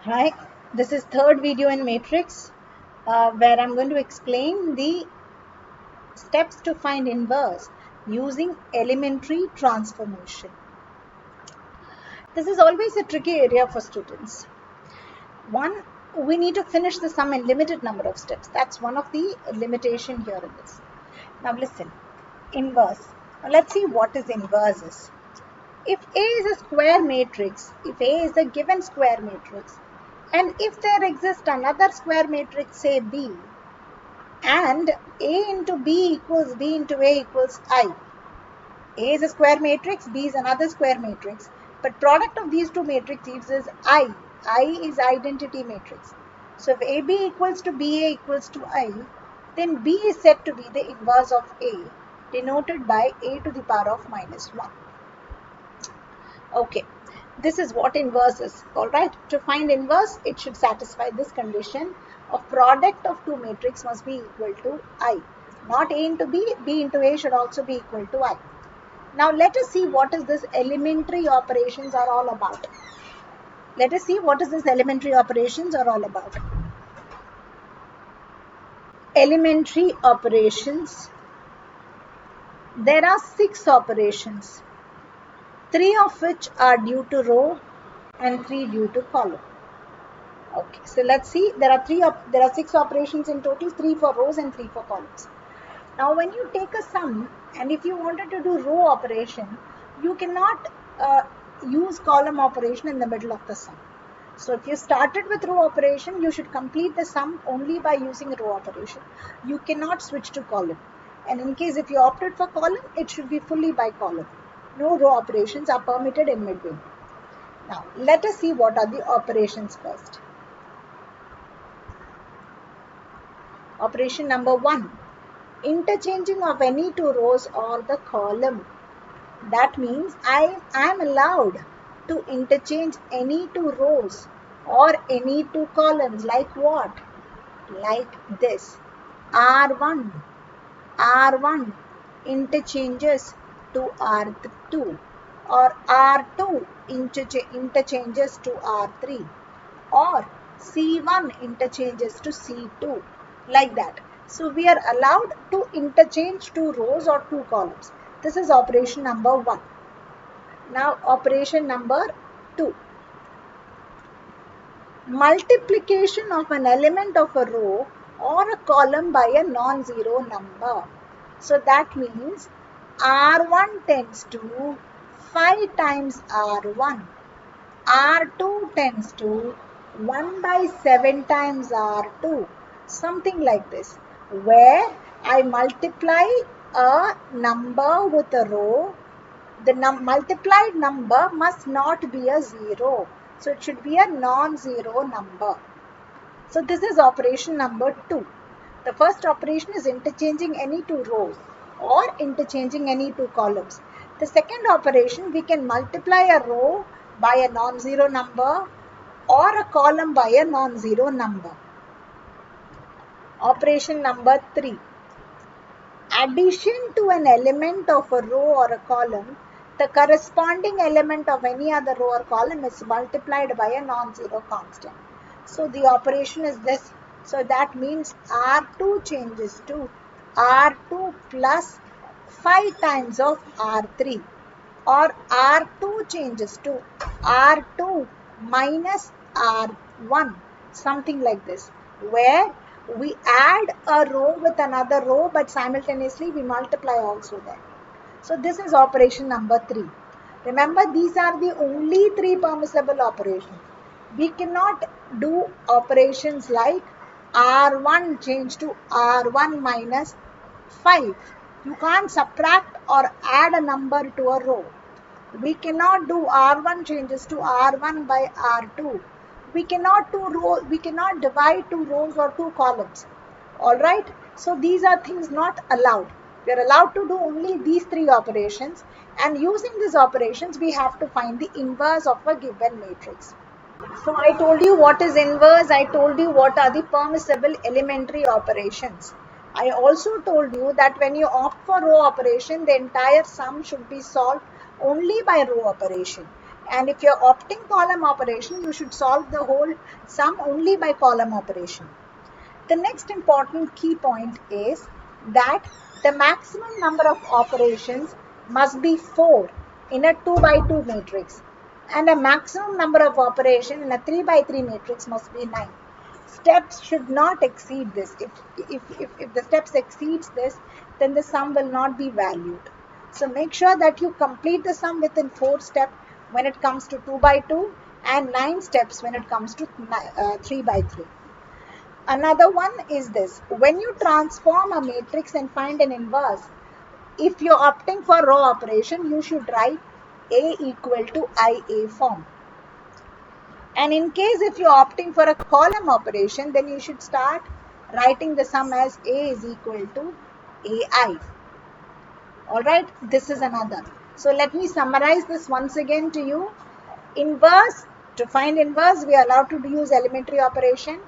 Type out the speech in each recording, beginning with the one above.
Right, this is third video in matrix where I'm going to explain the steps to find inverse using elementary transformation. This is always a tricky area for students. One, we need to finish the sum in limited number of steps. That's one of the limitation here in this. Now listen, inverse. Now let's see what is inverse is. If A is a square matrix, if A is a given square matrix, and if there exists another square matrix, say B, and A into B equals B into A equals I. A is a square matrix, B is another square matrix, but product of these two matrices is I. I is identity matrix. So if AB equals to BA equals to I, then B is said to be the inverse of A, denoted by A to the power of minus 1. Okay, this is what inverse is. Alright, to find inverse, it should satisfy this condition of product of two matrix must be equal to I. Not A into B, B into A should also be equal to I. Now let us see what is this elementary operations are all about. Let us see what is this elementary operations are all about. Elementary operations. There are 6 operations, 3 of which are due to row and 3 due to column. Okay, so let's see. There are 6 operations in total, 3 for rows and 3 for columns. Now, when you take a sum, and if you wanted to do row operation, you cannot use column operation in the middle of the sum. So, if you started with row operation, you should complete the sum only by using row operation. You cannot switch to column. And in case if you opted for column, it should be fully by column. No row operations are permitted in midway. Now, let us see what are the operations first. Operation number 1, interchanging of any two rows or the column. That means I am allowed to interchange any two rows or any two columns. Like what? Like this. R1 interchanges to R2, or R2 interchanges to R3, or C1 interchanges to C2, like that. So we are allowed to interchange two rows or two columns. This is operation number 1. Now operation number 2. Multiplication of an element of a row or a column by a non-zero number. So that means R1 tends to 5 times R1. R2 tends to 1 by 7 times R2. Something like this, where I multiply a number with a row. The multiplied number must not be a 0. So it should be a non-zero number. So this is operation number 2. The first operation is interchanging any two rows or interchanging any two columns. The second operation, we can multiply a row by a non-zero number or a column by a non-zero number. Operation number 3. Addition to an element of a row or a column, the corresponding element of any other row or column is multiplied by a non-zero constant. So the operation is this. So that means R2 changes to R2 plus 5 times of R3, or R2 changes to R2 minus R1, something like this, where we add a row with another row, but simultaneously we multiply also there. So this is operation number 3. Remember, these are the only 3 permissible operations. We cannot do operations like R1 change to R1 minus 5. You can't subtract or add a number to a row. We cannot do R1 changes to R1 by R2. We cannot divide two rows or two columns. Alright, so these are things not allowed. We are allowed to do only these 3 operations, and using these operations we have to find the inverse of a given matrix. So I told you what is inverse, I told you what are the permissible elementary operations. I also told you that when you opt for row operation, the entire sum should be solved only by row operation. And if you're opting column operation, you should solve the whole sum only by column operation. The next important key point is that the maximum number of operations must be 4 in a 2 by 2 matrix, and a maximum number of operations in a 3 by 3 matrix must be 9. Steps should not exceed this. If the steps exceeds this, then the sum will not be valued. So make sure that you complete the sum within 4 steps when it comes to 2 by 2 and 9 steps when it comes to 3 by 3. Another one is this: when you transform a matrix and find an inverse, if you're opting for row operation, you should write A equal to IA form. And in case if you're opting for a column operation, then you should start writing the sum as A is equal to AI. Alright, this is another. So let me summarize this once again to you. Inverse, to find inverse, we are allowed to use elementary operation.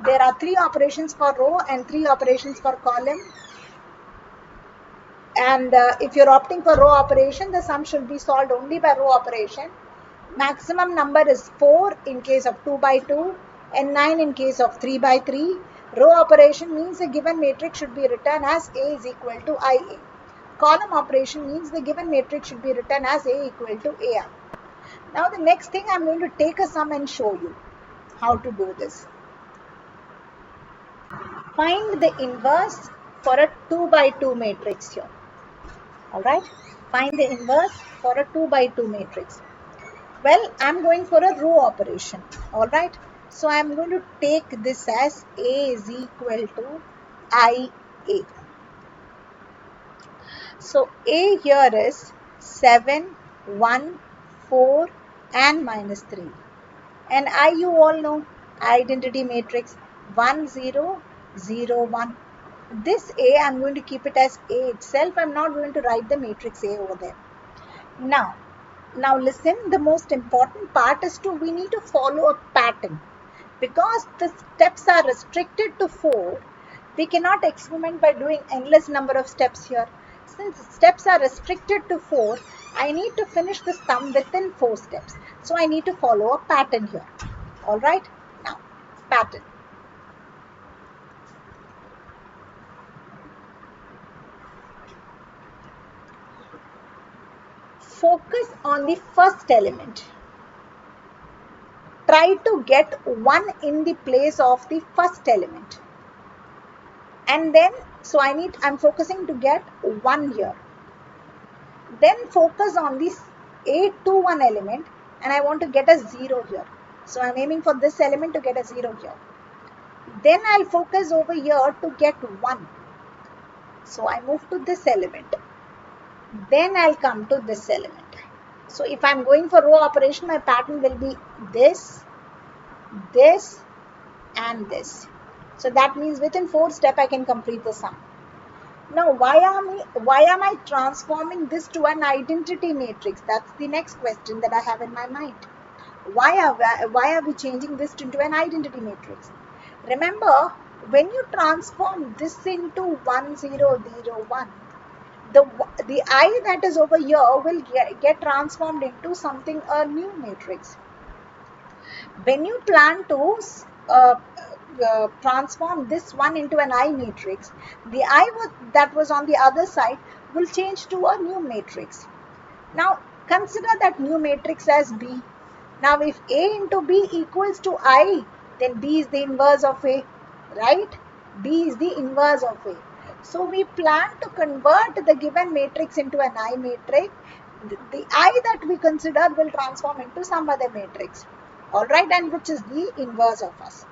There are 3 operations for row and 3 operations for column. And if you're opting for row operation, the sum should be solved only by row operation. Maximum number is 4 in case of 2 by 2 and 9 in case of 3 by 3. Row operation means a given matrix should be written as A is equal to IA. Column operation means the given matrix should be written as A equal to AI. Now the next thing, I'm going to take a sum and show you how to do this. Find the inverse for a 2 by 2 matrix here. Alright, find the inverse for a 2 by 2 matrix. Well, I'm going for a row operation. Alright, so I'm going to take this as A is equal to IA. So A here is 7, 1, 4 and minus 3. And I, you all know, identity matrix 1, 0, 0, 1. This A, I'm going to keep it as A itself. I'm not going to write the matrix A over there. Now listen, the most important part is we need to follow a pattern. Because the steps are restricted to 4, we cannot experiment by doing endless number of steps here. Since steps are restricted to 4, I need to finish the sum within 4 steps. So I need to follow a pattern here. Alright, now pattern. Focus on the first element. Try to get 1 in the place of the first element. And then, so I'm focusing to get 1 here. Then focus on this A21 element and I want to get a 0 here. So I'm aiming for this element to get a 0 here. Then I'll focus over here to get 1. So I move to this element. Then I'll come to this element. So if I'm going for row operation, my pattern will be this, this and this. So that means within 4 steps I can complete the sum. Now why am I transforming this to an identity matrix? That's the next question that I have in my mind. Why are we changing this into an identity matrix? Remember, when you transform this into 1, 0, 0, 1, the I that is over here will get transformed into something, a new matrix. When you plan to transform this one into an I matrix, the I that was on the other side will change to a new matrix. Now consider that new matrix as B. Now if A into B equals to I, then B is the inverse of A, right? B is the inverse of A. So we plan to convert the given matrix into an I matrix. The I that we consider will transform into some other matrix. Alright, and which is the inverse of us.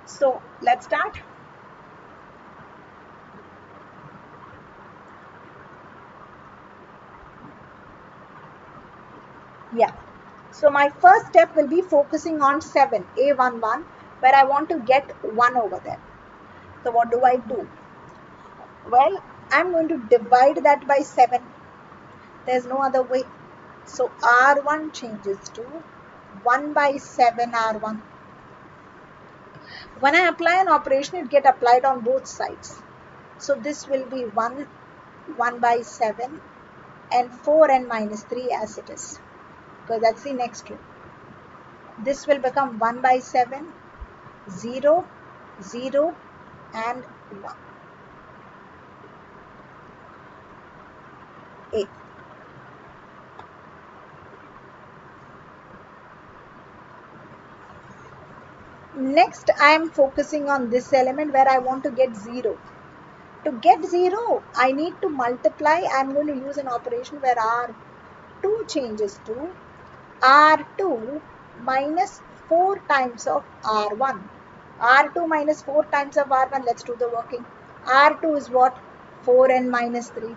So let's start. Yeah. So my first step will be focusing on 7, A11, where I want to get 1 over there. So what do I do? Well, I'm going to divide that by 7. There's no other way. So R1 changes to 1 by 7 R1. When I apply an operation, it gets applied on both sides. So this will be 1 by 7 and 4 and minus 3 as it is. because that's the next row. This will become 1 by 7, 0, 0 and 1. 8. Next, I am focusing on this element where I want to get 0. To get 0, I need to multiply. I am going to use an operation where R2 changes to R2 minus 4 times of R1. R2 minus 4 times of R1, let's do the working. R2 is what? 4n minus 3.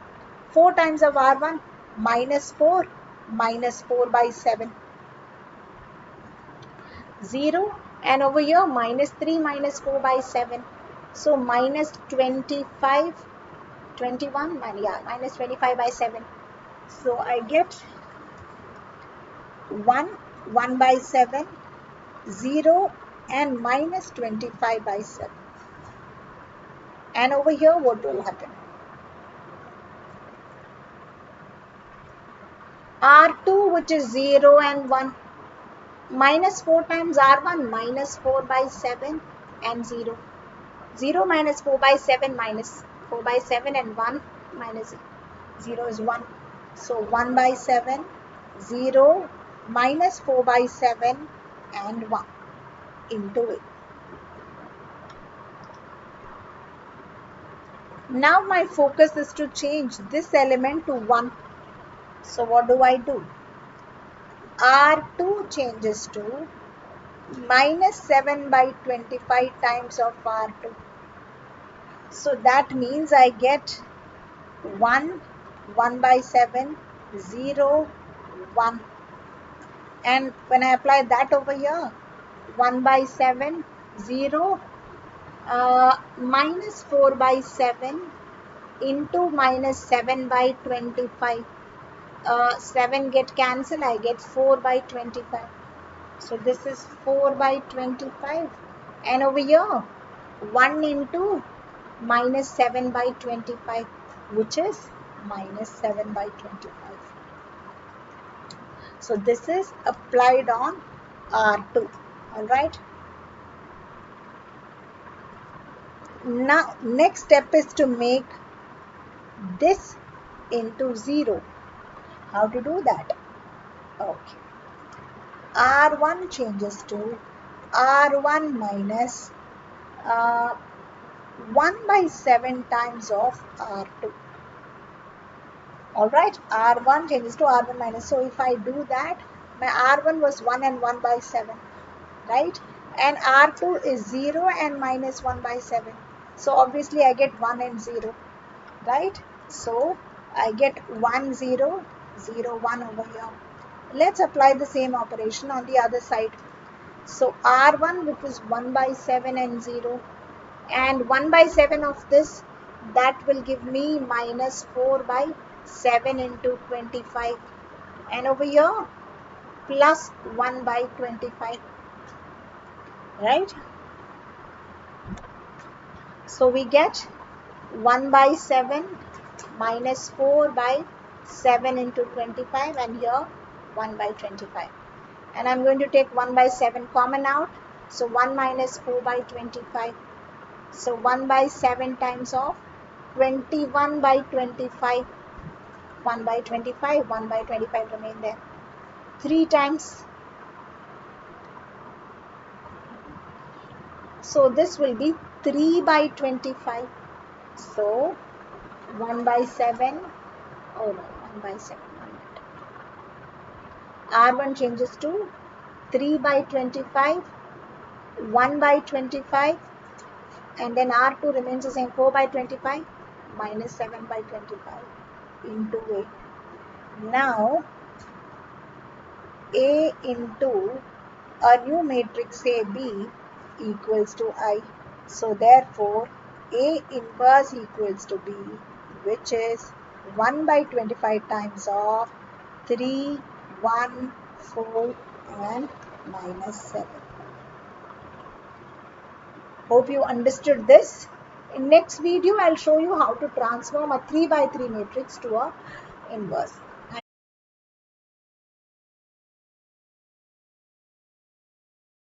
4 times of R1, minus 4 by 7. 0, and over here minus 3 minus 4 by 7. So minus 25, 21, minus 25 by 7. So I get 1 by 7, 0 and minus 25 by 7. And over here what will happen? R2, which is 0 and 1, minus 4 times R1, minus 4 by 7 and 0. 0 minus 4 by 7 minus 4 by 7 and 1 minus 0 is 1. So 1 by 7, 0 minus 4 by 7 and 1 into it. Now my focus is to change this element to 1. So what do I do? R2 changes to minus 7 by 25 times of R2. So that means I get 1 by 7, 0, 1. And when I apply that over here, 1 by 7, 0, minus 4 by 7 into minus 7 by 25. 7 get cancelled, I get 4 by 25. So this is 4 by 25. And over here, 1 into minus 7 by 25, which is minus 7 by 25. So this is applied on R2. Alright. Now next step is to make this into 0. How to do that? Okay. R1 changes to R1 minus 1 by 7 times of R2. Alright, R1 changes to R1 minus. So if I do that, my R1 was 1 and 1 by 7. Right? And R2 is 0 and minus 1 by 7. So obviously I get 1 and 0. Right? So I get 1, 0, 0, 1 over here. Let's apply the same operation on the other side. So R1, which is 1 by 7 and 0, and 1 by 7 of this, that will give me minus 4 by 7 into 25. And over here, plus 1 by 25. Right? So we get 1 by 7 minus 4 by 7 into 25, and here 1 by 25. And I'm going to take 1 by 7 common out. So 1 minus 4 by 25. So 1 by 7 times of 21 by 25. 1 by 25, 1 by 25 remain there. 3 times. So this will be 3 by 25. So 1 by 7. Oh no, 1 by 7. R1 changes to 3 by 25, 1 by 25, and then R2 remains the same, 4 by 25 minus 7 by 25 into A. Now A into a new matrix AB equals to I. So therefore A inverse equals to B, which is 1 by 25 times of 3, 1, 4 and minus 7. Hope you understood this. In next video, I'll show you how to transform a 3 by 3 matrix to a inverse.